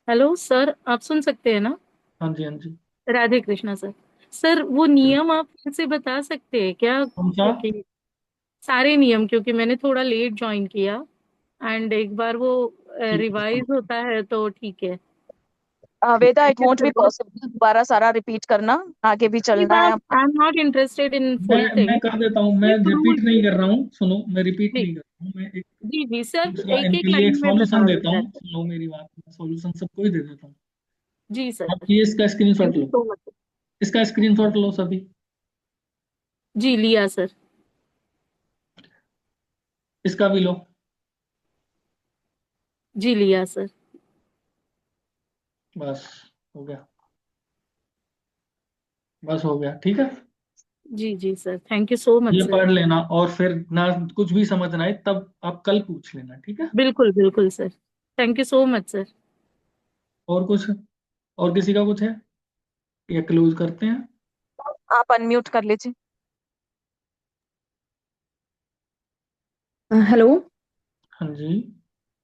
Hello sir, आप सुन सकते हैं ना? हाँ जी, हाँ जी। राधे कृष्णा सर। सर वो नियम आप फिर से बता सकते हैं क्या, कौन सा? क्योंकि सारे नियम, क्योंकि मैंने थोड़ा लेट ज्वाइन किया एंड एक बार वो ठीक है, रिवाइज होता है तो ठीक है। वेदा ठीक इट वोंट बी पॉसिबल, दोबारा सारा रिपीट करना, आगे भी नहीं चलना है मैम, आपको। I am not interested in full मैं थिंग। कर देता हूँ, मैं ये रिपीट प्रूव। नहीं कर रहा हूँ, सुनो, मैं रिपीट जी नहीं कर रहा हूँ, मैं एक जी जी सर, दूसरा एक एक इनके लिए एक लाइन में सॉल्यूशन बता देता देता है। हूँ, सुनो मेरी बात, मैं सॉल्यूशन सबको ही दे देता हूँ। जी सर, आप ये इसका thank screenshot you low, so much. इसका स्क्रीनशॉट लो सभी। जी लिया सर। इसका भी लो। जी लिया सर। बस हो गया, बस हो गया, ठीक है। जी जी sir, thank you so much ये सर। पढ़ लेना, और फिर ना कुछ भी समझ ना आए तब आप कल पूछ लेना, ठीक है। बिल्कुल बिल्कुल sir, thank you so much sir. और कुछ, और किसी का कुछ है, या क्लोज करते हैं। आप अनम्यूट कर लीजिए। हेलो। हाँ जी।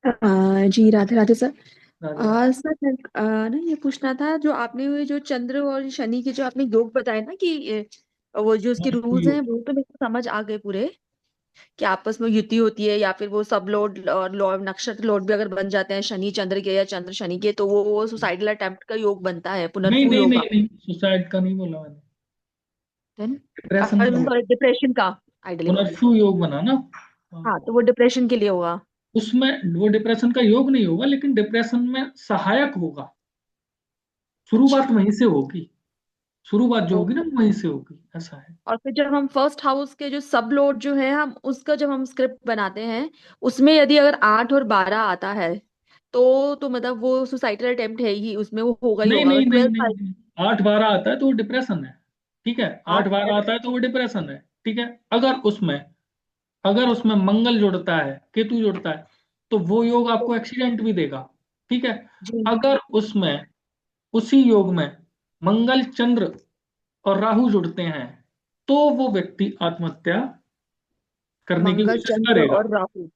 जी राधे राधे सर। राधे राधे। सर ना ये पूछना था, जो आपने वो जो चंद्र और शनि के जो आपने योग बताए ना कि वो जो उसके रूल्स हैं वो तो मेरे को समझ आ गए पूरे, कि आपस में युति होती है या फिर वो सब लोड और लॉर्ड नक्षत्र लोड भी अगर बन जाते हैं शनि चंद्र के या चंद्र शनि के, तो वो सुसाइडल अटेम्प्ट का योग बनता है, नहीं पुनर्फू नहीं योग। नहीं नहीं, सुसाइड का नहीं बोला मैंने, देन डिप्रेशन का बोला। सॉरी, डिप्रेशन का आइडियली बोल रही थी। पुनर्फू योग बना ना। हाँ, हाँ, तो वो डिप्रेशन के लिए होगा। उसमें वो डिप्रेशन का योग नहीं होगा, लेकिन डिप्रेशन में सहायक होगा। शुरुआत अच्छा। वहीं से होगी, शुरुआत जो होगी ना ओके। वहीं से होगी, ऐसा है। और फिर जब हम फर्स्ट हाउस के जो सब लोड जो है हम उसका जब हम स्क्रिप्ट बनाते हैं, उसमें यदि अगर 8 और 12 आता है तो मतलब वो सुसाइडल अटेम्प्ट है ही, उसमें वो होगा ही नहीं होगा। अगर नहीं नहीं 12 नहीं नहीं, 8 12 आता है तो वो डिप्रेशन है, ठीक है। आठ 8। बार आता है तो वो डिप्रेशन है, ठीक है। अगर उसमें मंगल जुड़ता है, केतु जुड़ता है, तो वो योग आपको एक्सीडेंट भी देगा, ठीक है। जी। अगर उसमें, उसी योग में मंगल चंद्र और राहु जुड़ते हैं, तो वो व्यक्ति आत्महत्या करने की मंगल कोशिश चंद्र करेगा। और राहु।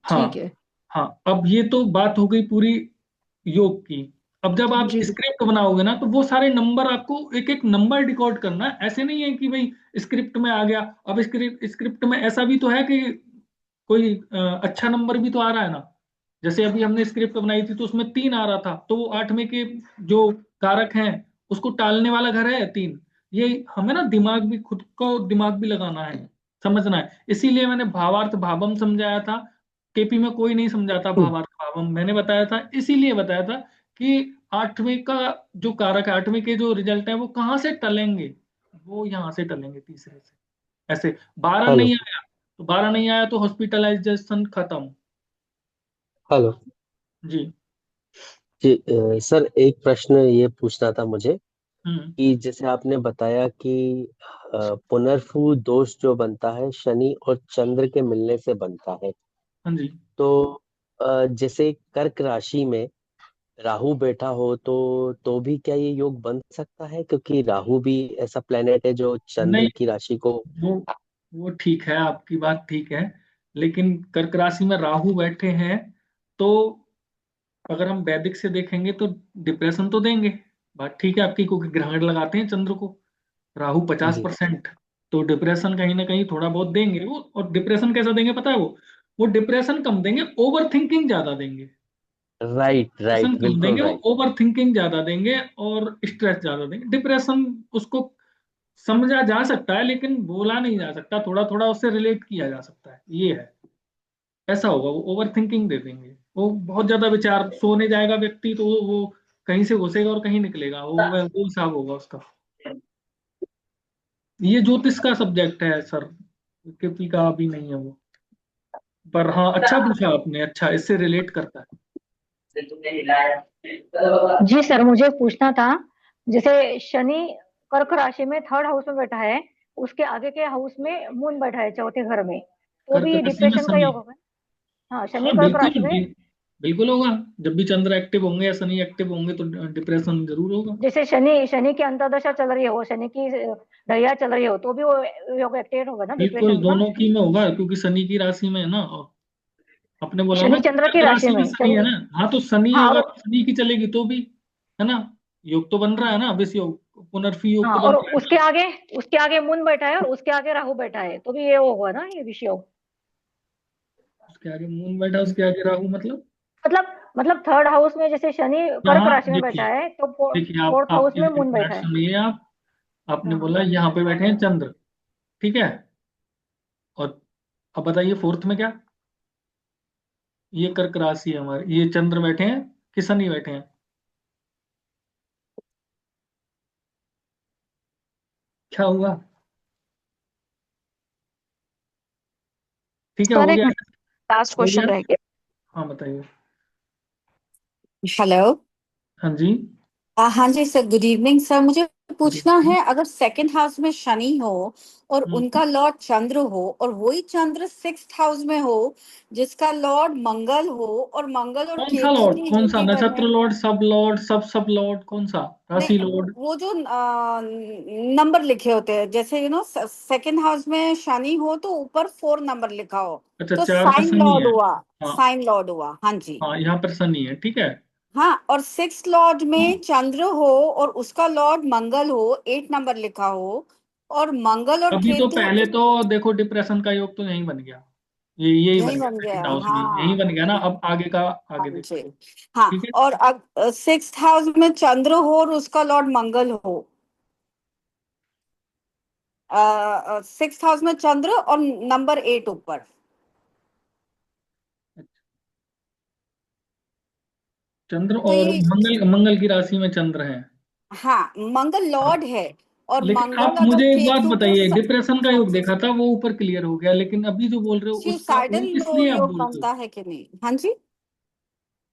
हाँ। ठीक है। हाँ, अब ये तो बात हो गई पूरी योग की। अब जब आप जी। स्क्रिप्ट बनाओगे ना, तो वो सारे नंबर आपको एक एक नंबर डिकोड करना है। ऐसे नहीं है कि भाई स्क्रिप्ट में आ गया। अब स्क्रिप्ट में ऐसा भी तो है कि कोई अच्छा नंबर भी तो आ रहा है ना। जैसे अभी हमने स्क्रिप्ट बनाई थी तो उसमें 3 आ रहा था, तो वो 8वें के जो कारक हैं उसको टालने वाला घर है 3। ये हमें ना दिमाग भी, खुद को दिमाग भी लगाना है, समझना है। इसीलिए मैंने भावार्थ भावम समझाया था। केपी में कोई नहीं समझाता भावार्थ भावम, मैंने बताया था, इसीलिए बताया था कि 8वें का जो कारक है, 8वें के जो रिजल्ट है वो कहाँ से टलेंगे, वो यहाँ से टलेंगे, तीसरे से। ऐसे 12 हेलो। नहीं आया तो 12 नहीं आया तो हॉस्पिटलाइजेशन खत्म। हेलो। जी। जी सर, एक प्रश्न ये पूछना था मुझे हम्म। कि जैसे आपने बताया कि पुनर्फू दोष जो बनता है शनि और चंद्र के मिलने से बनता है, हाँ जी। तो जैसे कर्क राशि में राहु बैठा हो तो भी क्या ये योग बन सकता है, क्योंकि राहु भी ऐसा प्लेनेट है जो नहीं, चंद्र की राशि को। वो वो ठीक है, आपकी बात ठीक है, लेकिन कर्क राशि में राहु बैठे हैं तो अगर हम वैदिक से देखेंगे तो डिप्रेशन तो देंगे। बात ठीक है आपकी, क्योंकि ग्रहण लगाते हैं चंद्र को, राहु पचास जी। परसेंट तो डिप्रेशन कहीं ना कहीं थोड़ा बहुत देंगे वो। और डिप्रेशन कैसा देंगे पता है? वो डिप्रेशन कम देंगे, ओवर थिंकिंग ज्यादा देंगे। राइट डिप्रेशन राइट, कम बिल्कुल देंगे, वो राइट। ओवर थिंकिंग ज्यादा देंगे और स्ट्रेस ज्यादा देंगे। डिप्रेशन उसको समझा जा सकता है, लेकिन बोला नहीं जा सकता, थोड़ा थोड़ा उससे रिलेट किया जा सकता है, ये है। ऐसा होगा, वो ओवर थिंकिंग दे देंगे। वो बहुत ज्यादा विचार, सोने जाएगा व्यक्ति तो वो कहीं से घुसेगा और कहीं निकलेगा, वो हिसाब होगा उसका। ये ज्योतिष का सब्जेक्ट है सर, केपी का अभी नहीं है वो। पर हाँ, अच्छा पूछा आपने, अच्छा, इससे रिलेट करता है। जी सर, मुझे पूछना था, जैसे शनि कर्क राशि में थर्ड हाउस में बैठा है, उसके आगे के हाउस में मून बैठा है चौथे घर में, तो कर्क भी राशि में डिप्रेशन का शनि। योग होगा? हाँ, शनि हाँ कर्क बिल्कुल, राशि में। बिल्कुल होगा। जब भी चंद्र एक्टिव होंगे या शनि एक्टिव होंगे तो डिप्रेशन जरूर होगा। जैसे शनि शनि की अंतर्दशा चल रही हो, शनि की ढैया चल रही हो, तो भी वो योग एक्टिवेट होगा ना बिल्कुल डिप्रेशन का? दोनों की में होगा, क्योंकि शनि की राशि में है ना। आपने बोला ना शनि कि चंद्र की कर्क राशि राशि में में शनि है शनि। ना। हाँ, तो शनि हाँ, अगर और शनि की चलेगी तो भी, है ना, योग तो बन रहा है ना, विष योग, पुनर्फी योग हाँ, तो बन और रहा है ना। उसके आगे मून बैठा है और उसके आगे राहु बैठा है, तो भी ये होगा ना, ये विषय योग। उसके आगे मून बैठा, उसके आगे राहु, मतलब मतलब मतलब थर्ड हाउस में जैसे शनि कर्क यहाँ राशि में बैठा देखिए, है, तो देखिए फोर्थ आप हाउस में एक मून मिनट बैठा है। सुनिए आप। आपने हाँ। बोला यहाँ पे बैठे हैं चंद्र, ठीक है। और अब बताइए फोर्थ में क्या? ये कर्क राशि है हमारी, ये चंद्र बैठे हैं कि शनि बैठे हैं? क्या हुआ? ठीक है, सर हो एक गया? लास्ट हो क्वेश्चन गया? रह गया। हाँ बताइए। हेलो। हाँ जी। हाँ जी सर, गुड इवनिंग सर। मुझे गुड पूछना इवनिंग। है, अगर सेकंड हाउस में शनि हो और हम्म। उनका लॉर्ड चंद्र हो, और वही चंद्र सिक्स्थ हाउस में हो जिसका लॉर्ड मंगल हो, और मंगल और कौन सा केतु लॉर्ड? की कौन सा युति नक्षत्र बने। लॉर्ड, सब लॉर्ड, सब लॉर्ड, कौन सा राशि नहीं, लॉर्ड? वो जो नंबर लिखे होते हैं, जैसे सेकंड हाउस में शनि हो तो ऊपर 4 नंबर लिखा हो, अच्छा, तो 4 पे साइन शनि लॉर्ड है। हुआ। हाँ। साइन लॉर्ड हुआ, हाँ जी। हाँ, यहाँ पर शनि है, ठीक है। हाँ, और सिक्स लॉर्ड में चंद्र हो और उसका लॉर्ड मंगल हो, 8 नंबर लिखा हो, और मंगल और अभी तो केतु पहले तो देखो, डिप्रेशन का योग तो यही बन गया, ये यही बन यही गया बन सेकंड गया। हाउस में, यही हाँ बन गया ना। अब आगे का हाँ आगे जी। देखो। हाँ, ठीक है। और अब सिक्स हाउस में चंद्र हो और उसका लॉर्ड मंगल हो, सिक्स हाउस में चंद्र और नंबर 8 ऊपर। चंद्र तो और ये, मंगल, मंगल की राशि में चंद्र है। हाँ, मंगल हाँ। लॉर्ड है, और लेकिन आप मंगल अगर मुझे एक बात केतु के बताइए, डिप्रेशन का हाँ योग जी, देखा था, वो ऊपर क्लियर हो गया, लेकिन अभी जो बोल रहे हो उसका, सुसाइडल वो किस लिए आप योग बोल रहे हो? बनता है कि नहीं? हाँ जी।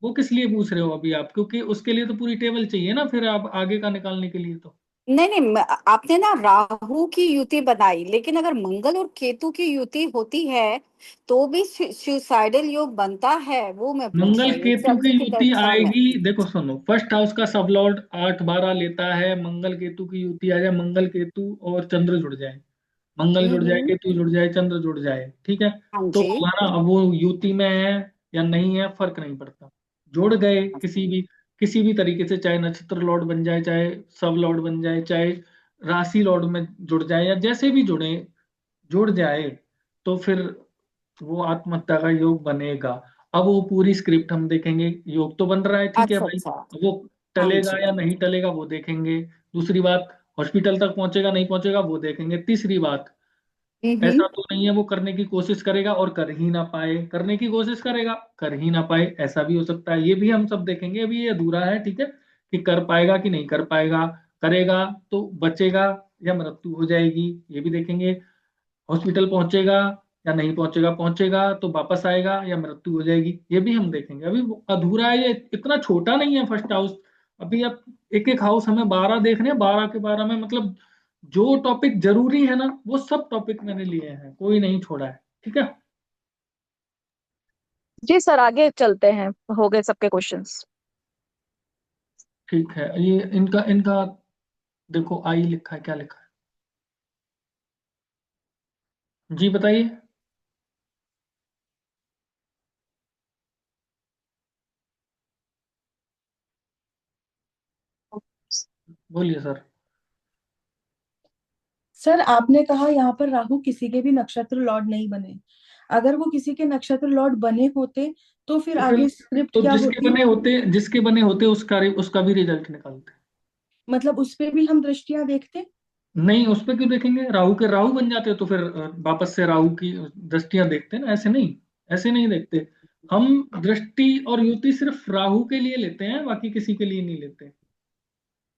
वो किस लिए पूछ रहे हो अभी आप? क्योंकि उसके लिए तो पूरी टेबल चाहिए ना, फिर आप आगे का निकालने के लिए तो। नहीं नहीं, आपने ना राहु की युति बनाई, लेकिन अगर मंगल और केतु की युति होती है तो भी सुसाइडल योग बनता है, वो मैं पूछ मंगल रही हूँ। केतु की चंद्र की युति कक्षा में। आएगी, देखो सुनो, फर्स्ट हाउस का सब लॉर्ड 8 12 लेता है, मंगल केतु की युति आ जाए, मंगल केतु और चंद्र जुड़ जाए, मंगल जुड़ जाए, हम्म। केतु जुड़ जाए, चंद्र जुड़ जाए, ठीक है। हाँ तो जी। होगा ना, अब वो युति में है या नहीं है, फर्क नहीं पड़ता। जुड़ गए किसी भी तरीके से, चाहे नक्षत्र लॉर्ड बन जाए, चाहे सब लॉर्ड बन जाए, चाहे राशि लॉर्ड में जुड़ जाए, या जैसे भी जुड़ जाए, तो फिर वो आत्महत्या का योग बनेगा। अब वो पूरी स्क्रिप्ट हम देखेंगे, योग तो बन रहा है, ठीक है अच्छा भाई। अच्छा। वो हाँ टलेगा जी। या नहीं टलेगा वो देखेंगे। दूसरी बात, हॉस्पिटल तक पहुंचेगा नहीं पहुंचेगा वो देखेंगे। तीसरी बात, हम्म। ऐसा तो नहीं है वो करने की कोशिश करेगा और कर ही ना पाए, करने की कोशिश करेगा कर ही ना पाए, ऐसा भी हो सकता है, ये भी हम सब देखेंगे। अभी ये अधूरा है, ठीक है, कि कर पाएगा कि नहीं कर पाएगा, करेगा तो बचेगा या मृत्यु हो जाएगी, ये भी देखेंगे। हॉस्पिटल पहुंचेगा या नहीं पहुंचेगा, पहुंचेगा तो वापस आएगा या मृत्यु हो जाएगी, ये भी हम देखेंगे। अभी वो अधूरा है, ये इतना छोटा नहीं है फर्स्ट हाउस। अभी आप एक एक हाउस हमें 12 देखने हैं, 12 के 12 में मतलब जो टॉपिक जरूरी है ना, वो सब टॉपिक मैंने लिए हैं, कोई नहीं छोड़ा है, ठीक है। जी सर, आगे चलते हैं। हो गए सबके क्वेश्चंस। ठीक है, ये इनका इनका देखो, आई लिखा है, क्या लिखा है जी बताइए। बोलिए सर। सर आपने कहा यहाँ पर राहु किसी के भी नक्षत्र लॉर्ड नहीं बने। अगर वो किसी के नक्षत्र लॉर्ड बने होते तो फिर तो फिर आगे स्क्रिप्ट तो क्या जिसके होती? बने होते, उसका भी रिजल्ट निकालते। मतलब उस पे भी हम दृष्टियां देखते? नहीं, उस पे क्यों देखेंगे? राहु के राहु बन जाते तो फिर वापस से राहु की दृष्टियां देखते ना, ऐसे नहीं, ऐसे नहीं देखते। हम दृष्टि और युति सिर्फ राहु के लिए लेते हैं, बाकी किसी के लिए नहीं लेते।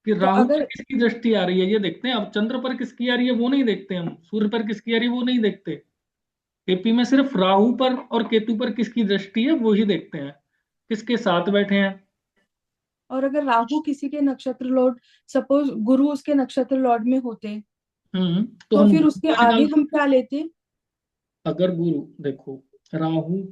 कि तो राहु पर अगर किसकी दृष्टि आ रही है ये देखते हैं। अब चंद्र पर किसकी आ रही है वो नहीं देखते हम, सूर्य पर किसकी आ रही है वो नहीं देखते। एपी में सिर्फ राहु पर और केतु पर किसकी दृष्टि है वो ही देखते हैं, किसके साथ बैठे हैं। और अगर राहु किसी के नक्षत्र लॉर्ड, सपोज गुरु उसके नक्षत्र लॉर्ड में होते, तो तो हम फिर गुरु उसके का आगे निकाल, हम क्या लेते? अगर गुरु, देखो, राहु,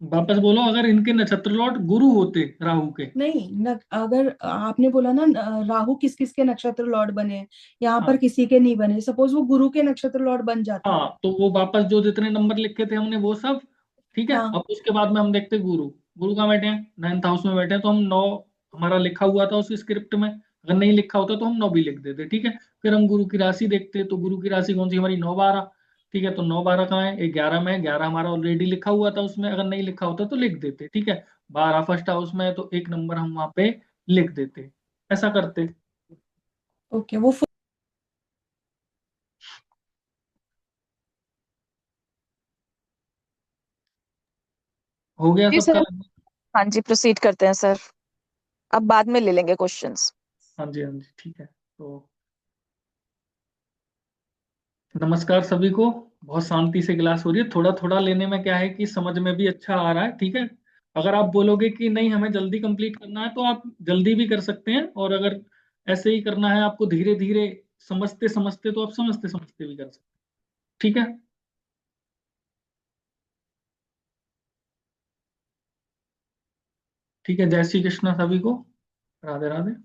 वापस बोलो, अगर इनके नक्षत्र लॉर्ड गुरु होते राहु के। नहीं अगर आपने बोला ना राहु किस किस के नक्षत्र लॉर्ड बने, यहाँ पर हाँ। किसी के नहीं बने, सपोज वो गुरु के नक्षत्र लॉर्ड बन जाते। हाँ, तो वो वापस जो जितने नंबर लिखे थे हमने वो सब, ठीक है। हाँ। अब उसके बाद में हम देखते गुरु, गुरु कहाँ बैठे हैं, 9th हाउस में बैठे हैं, तो हम 9 हमारा लिखा हुआ था उस स्क्रिप्ट में, अगर नहीं लिखा होता तो हम 9 भी लिख देते, ठीक है। फिर हम गुरु की राशि देखते, तो गुरु की राशि कौन सी हमारी, 9 12, ठीक है। तो 9 12 कहाँ है, 11 में है, 11 हमारा ऑलरेडी लिखा हुआ था उसमें, अगर नहीं लिखा होता तो लिख देते, ठीक है। 12 फर्स्ट हाउस में है तो एक नंबर हम वहां पे लिख देते, ऐसा करते। ओके, वो हो गया जी सबका सर। लगभग? हाँ जी, प्रोसीड करते हैं सर। अब बाद में ले लेंगे क्वेश्चंस। हाँ जी, हाँ जी, ठीक है। तो नमस्कार सभी को। बहुत शांति से क्लास हो रही है, थोड़ा थोड़ा लेने में क्या है कि समझ में भी अच्छा आ रहा है, ठीक है। अगर आप बोलोगे कि नहीं हमें जल्दी कंप्लीट करना है तो आप जल्दी भी कर सकते हैं, और अगर ऐसे ही करना है आपको धीरे धीरे समझते समझते, तो आप समझते समझते भी कर सकते हैं, ठीक है। ठीक है, जय श्री कृष्ण सभी को, राधे राधे।